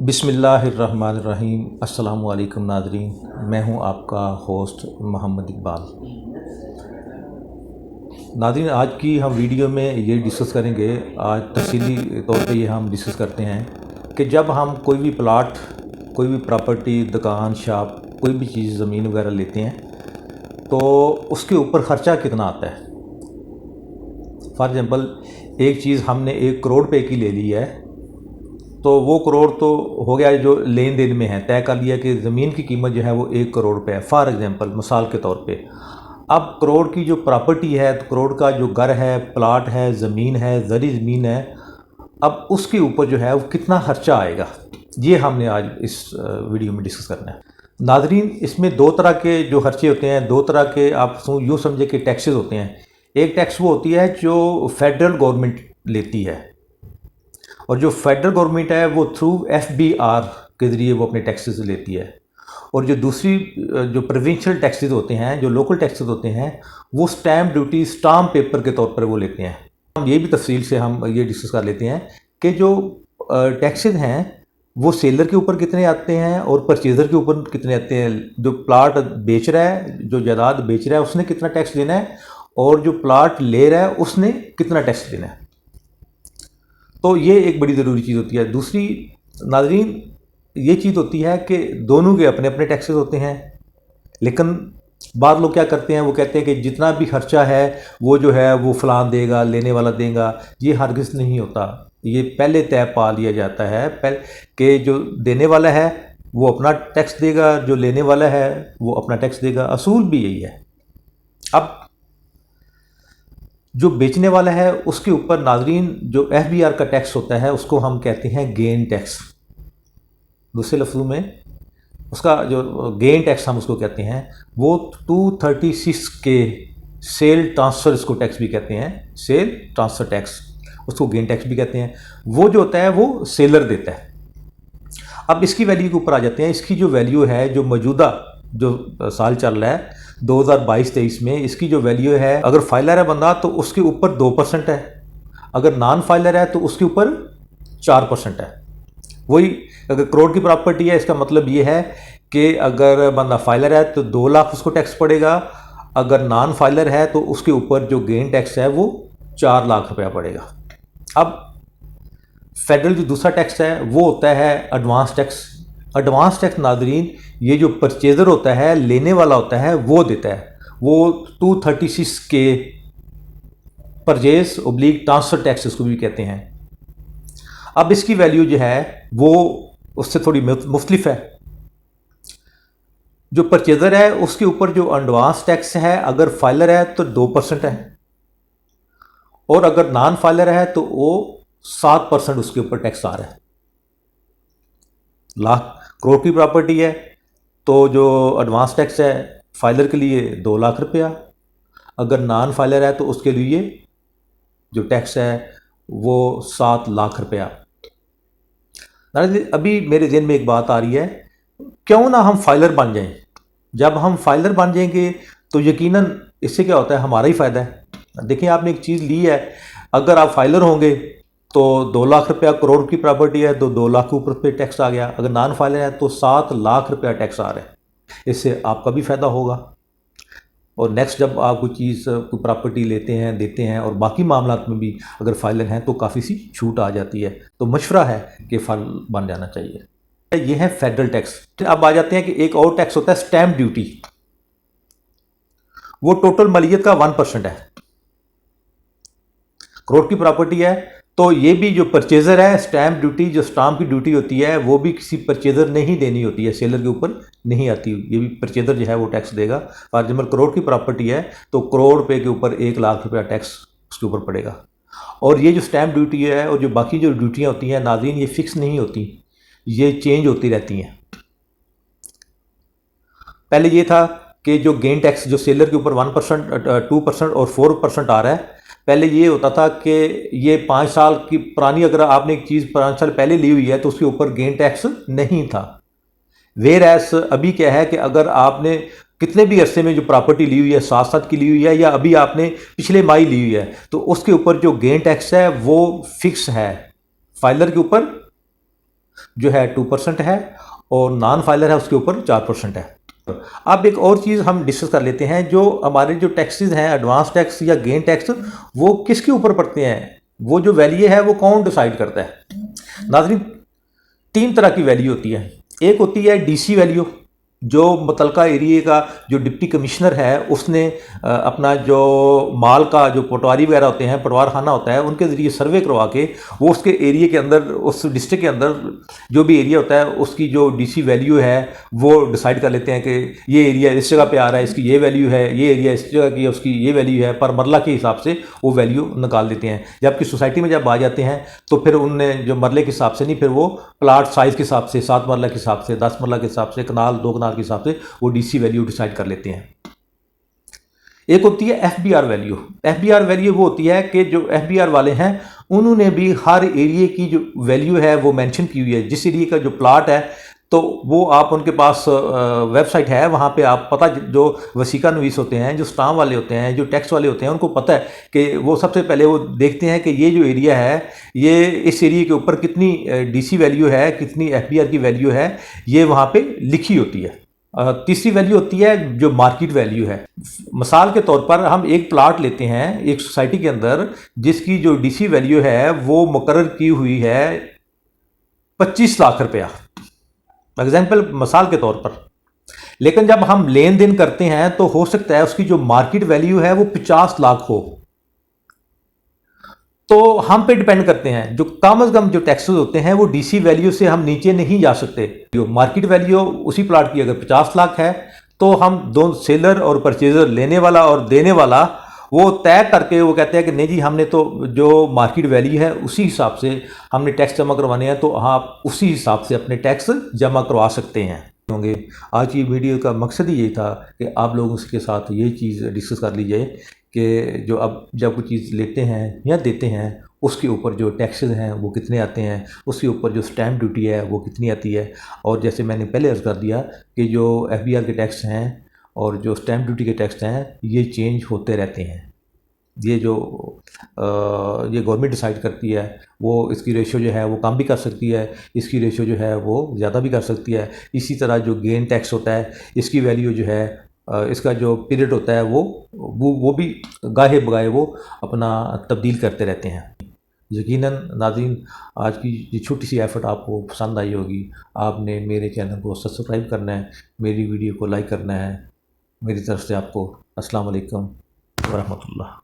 बिस्मिल्लाहिर्रहमानिर्रहीम। अस्सलामु अलैकुम नाज़रीन, मैं हूं आपका होस्ट मोहम्मद इकबाल। नाज़रीन, आज की हम वीडियो में ये डिस्कस करेंगे, आज तफसीली तौर पे ये हम डिस्कस करते हैं कि जब हम कोई भी प्लाट, कोई भी प्रॉपर्टी, दुकान, शॉप, कोई भी चीज़, ज़मीन वगैरह लेते हैं तो उसके ऊपर ख़र्चा कितना आता है। फॉर एग्ज़ाम्पल, एक चीज़ हमने 1 करोड़ रुपए की ले ली है तो वो करोड़ तो हो गया, जो लेन देन में है तय कर लिया कि ज़मीन की कीमत जो है वो 1 करोड़ रुपए है। फॉर एग्ज़ाम्पल, मिसाल के तौर पे, अब करोड़ की जो प्रॉपर्टी है, तो करोड़ का जो घर है, प्लाट है, ज़मीन है, ज़री ज़मीन है, अब उसके ऊपर जो है वो कितना खर्चा आएगा, ये हमने आज इस वीडियो में डिस्कस करना है। नाज़रीन, इसमें 2 तरह के जो खर्चे होते हैं, 2 तरह के आप यूँ समझे कि टैक्सेस होते हैं। एक टैक्स वो होती है जो फेडरल गवर्नमेंट लेती है, और जो फेडरल गवर्नमेंट है वो थ्रू FBR के ज़रिए वो अपने टैक्सेस लेती है। और जो दूसरी जो प्रोविंशियल टैक्सेस होते हैं, जो लोकल टैक्सेस होते हैं, वो स्टैम्प ड्यूटी, स्टाम्प पेपर के तौर पर वो लेते हैं। हम ये भी तफसील से हम ये डिस्कस कर लेते हैं कि जो टैक्सेस हैं वो सेलर के ऊपर कितने आते हैं और परचेज़र के ऊपर कितने आते हैं। जो प्लाट बेच रहा है, जो जायदाद बेच रहा है, उसने कितना टैक्स देना है, और जो प्लाट ले रहा है उसने कितना टैक्स देना है। तो ये एक बड़ी ज़रूरी चीज़ होती है। दूसरी नाज़रीन, ये चीज़ होती है कि दोनों के अपने अपने टैक्सेस होते हैं, लेकिन बाद लोग क्या करते हैं, वो कहते हैं कि जितना भी खर्चा है वो जो है वो फ़लाँ देगा, लेने वाला देगा। ये हरगिज़ नहीं होता। ये पहले तय पा लिया जाता है कि जो देने वाला है वो अपना टैक्स देगा, जो लेने वाला है वो अपना टैक्स देगा। असूल भी यही है। अब जो बेचने वाला है उसके ऊपर नाज़रीन जो FBR का टैक्स होता है उसको हम कहते हैं गेन टैक्स। दूसरे लफ्ज़ों में उसका जो गेन टैक्स हम उसको कहते हैं, वो 236 के सेल ट्रांसफ़र, इसको टैक्स भी कहते हैं, सेल ट्रांसफ़र टैक्स, उसको गेन टैक्स भी कहते हैं। वो जो होता है वो सेलर देता है। अब इसकी वैल्यू के ऊपर आ जाते हैं। इसकी जो वैल्यू है, जो मौजूदा जो साल चल रहा है 2022-23 में, इसकी जो वैल्यू है, अगर फाइलर है बंदा तो उसके ऊपर 2% है, अगर नॉन फाइलर है तो उसके ऊपर 4% है। वही अगर करोड़ की प्रॉपर्टी है, इसका मतलब ये है कि अगर बंदा फाइलर है तो 2 लाख उसको टैक्स पड़ेगा, अगर नॉन फाइलर है तो उसके ऊपर जो गेन टैक्स है वो 4 लाख रुपया पड़ेगा। अब फेडरल जो दूसरा टैक्स है वो होता है एडवांस टैक्स। एडवांस टैक्स नाज़रीन, ये जो परचेज़र होता है, लेने वाला होता है, वो देता है। वो 236 के परचेज ऑब्लिक ट्रांसफ़र टैक्स इसको भी कहते हैं। अब इसकी वैल्यू जो है वो उससे थोड़ी मुख्तलिफ है। जो परचेज़र है उसके ऊपर जो एडवांस टैक्स है, अगर फाइलर है तो 2% है, और अगर नॉन फाइलर है तो वो 7% उसके ऊपर टैक्स आ रहा है। लाख करोड़ की प्रॉपर्टी है तो जो एडवांस टैक्स है फाइलर के लिए 2 लाख रुपया, अगर नॉन फाइलर है तो उसके लिए जो टैक्स है वो 7 लाख रुपया। अभी मेरे ज़हन में एक बात आ रही है, क्यों ना हम फाइलर बन जाएं। जब हम फाइलर बन जाएंगे तो यकीनन इससे क्या होता है, हमारा ही फ़ायदा है। देखिए, आपने एक चीज़ ली है, अगर आप फाइलर होंगे तो 2 लाख रुपया, करोड़ की प्रॉपर्टी है तो 2 लाख के ऊपर पे टैक्स आ गया। अगर नॉन फाइलर है तो 7 लाख रुपया टैक्स आ रहा है। इससे आपका भी फ़ायदा होगा। और नेक्स्ट जब आप कोई चीज़, कोई प्रॉपर्टी लेते हैं, देते हैं, और बाकी मामलात में भी अगर फाइलर हैं तो काफ़ी सी छूट आ जाती है। तो मशवरा है कि फाइलर बन जाना चाहिए। ये है फेडरल टैक्स। अब आ जाते हैं कि एक और टैक्स होता है स्टैम्प ड्यूटी। वो टोटल मलियत का 1% है। करोड़ की प्रॉपर्टी है तो ये भी जो परचेज़र है, स्टैम्प ड्यूटी, जो स्टाम्प की ड्यूटी होती है, वो भी किसी परचेज़र ने ही देनी होती है, सेलर के ऊपर नहीं आती। ये भी परचेज़र जो है वो टैक्स देगा। फॉर एग्जाम्पल, करोड़ की प्रॉपर्टी है तो करोड़ रुपए के ऊपर 1 लाख रुपया टैक्स उसके ऊपर पड़ेगा। और ये जो स्टैम्प ड्यूटी है और जो बाकी जो ड्यूटियाँ होती हैं नाज़रीन, ये फिक्स नहीं होती, ये चेंज होती रहती हैं। पहले ये था कि जो गेन टैक्स जो सेलर के ऊपर 1%, 2% और 4% आ रहा है, पहले ये होता था कि ये 5 साल की पुरानी, अगर आपने एक चीज़ 5 साल पहले ली हुई है तो उसके ऊपर गेन टैक्स नहीं था। वेयर एस अभी क्या है कि अगर आपने कितने भी अरसे में जो प्रॉपर्टी ली हुई है, 7 की ली हुई है, या अभी आपने पिछले माह ली हुई है, तो उसके ऊपर जो गेन टैक्स है वो फिक्स है। फाइलर के ऊपर जो है 2% है और नॉन फाइलर है उसके ऊपर 4% है। अब एक और चीज़ हम डिस्कस कर लेते हैं, जो हमारे जो टैक्सेस हैं, एडवांस टैक्स या गेन टैक्स, वो किसके ऊपर पड़ते हैं, वो जो वैल्यू है वो कौन डिसाइड करता है। नाज़रीन, 3 तरह की वैल्यू होती है। एक होती है डीसी वैल्यू, जो मुतलका एरिए का जो डिप्टी कमिश्नर है उसने अपना जो माल का जो पटवारी वगैरह होते हैं, पटवार खाना होता है, उनके ज़रिए सर्वे करवा के वो उसके एरिए के अंदर, उस डिस्ट्रिक्ट के अंदर जो भी एरिया होता है उसकी जो डीसी वैल्यू है वो डिसाइड कर लेते हैं कि ये एरिया इस जगह पे आ रहा है, इसकी ये वैल्यू है, ये एरिया इस जगह की है, उसकी ये वैल्यू है, पर मरला के हिसाब से वो वैल्यू निकाल देते हैं। जबकि सोसाइटी में जब आ जाते हैं तो फिर उनने जो मरले के हिसाब से नहीं, फिर वो प्लाट साइज़ के हिसाब से, 7 मरला के हिसाब से, 10 मरला के हिसाब से, कनाल 2 कनाल के हिसाब से वो डीसी वैल्यू डिसाइड कर लेते हैं। एक होती है एफबीआर वैल्यू। एफबीआर वैल्यू वो होती है कि जो एफबीआर वाले हैं उन्होंने भी हर एरिया की जो वैल्यू है वो मेंशन की हुई है। जिस एरिया का जो प्लाट है तो वो आप उनके पास वेबसाइट है, वहाँ पे आप पता, जो वसीका नवीस होते हैं, जो स्टाम्प वाले होते हैं, जो टैक्स वाले होते हैं, उनको पता है कि वो सबसे पहले वो देखते हैं कि ये जो एरिया है, ये इस एरिया के ऊपर कितनी डीसी वैल्यू है, कितनी एफबीआर की वैल्यू है, ये वहाँ पे लिखी होती है। तीसरी वैल्यू होती है जो मार्केट वैल्यू है। मिसाल के तौर पर हम एक प्लाट लेते हैं एक सोसाइटी के अंदर जिसकी जो डीसी वैल्यू है वो मुकर्रर की हुई है 25 लाख रुपया, एग्जाम्पल मिसाल के तौर पर। लेकिन जब हम लेन देन करते हैं तो हो सकता है उसकी जो मार्केट वैल्यू है वो 50 लाख हो। तो हम पे डिपेंड करते हैं, जो कम से कम जो टैक्सेस होते हैं वो डीसी वैल्यू से हम नीचे नहीं जा सकते। जो मार्केट वैल्यू उसी प्लाट की अगर 50 लाख है तो हम दो सेलर और परचेजर, लेने वाला और देने वाला, वो तय करके वो कहते हैं कि नहीं जी, हमने तो जो मार्केट वैल्यू है उसी हिसाब से हमने टैक्स जमा करवाने हैं, तो आप उसी हिसाब से अपने टैक्स जमा करवा सकते हैं होंगे। आज की वीडियो का मकसद ही यही था कि आप लोगों के साथ ये चीज़ डिस्कस कर ली जाए कि जो अब जब कोई चीज़ लेते हैं या देते हैं उसके ऊपर जो टैक्सेस हैं वो कितने आते हैं, उसके ऊपर जो स्टैम्प ड्यूटी है वो कितनी आती है। और जैसे मैंने पहले अर्ज़ कर दिया कि जो एफबीआर के टैक्स हैं और जो स्टैम्प ड्यूटी के टैक्स हैं ये चेंज होते रहते हैं। ये जो ये गवर्नमेंट डिसाइड करती है, वो इसकी रेशो जो है वो कम भी कर सकती है, इसकी रेशो जो है वो ज़्यादा भी कर सकती है। इसी तरह जो गेन टैक्स होता है, इसकी वैल्यू जो है, इसका जो पीरियड होता है वो भी गाहे बगाहे वो अपना तब्दील करते रहते हैं। यकीनन नाज़रीन, आज की ये छोटी सी एफ़र्ट आपको पसंद आई होगी। आपने मेरे चैनल को सब्सक्राइब करना है, मेरी वीडियो को लाइक करना है। मेरी तरफ से आपको अस्सलाम वालेकुम व रहमतुल्लाह।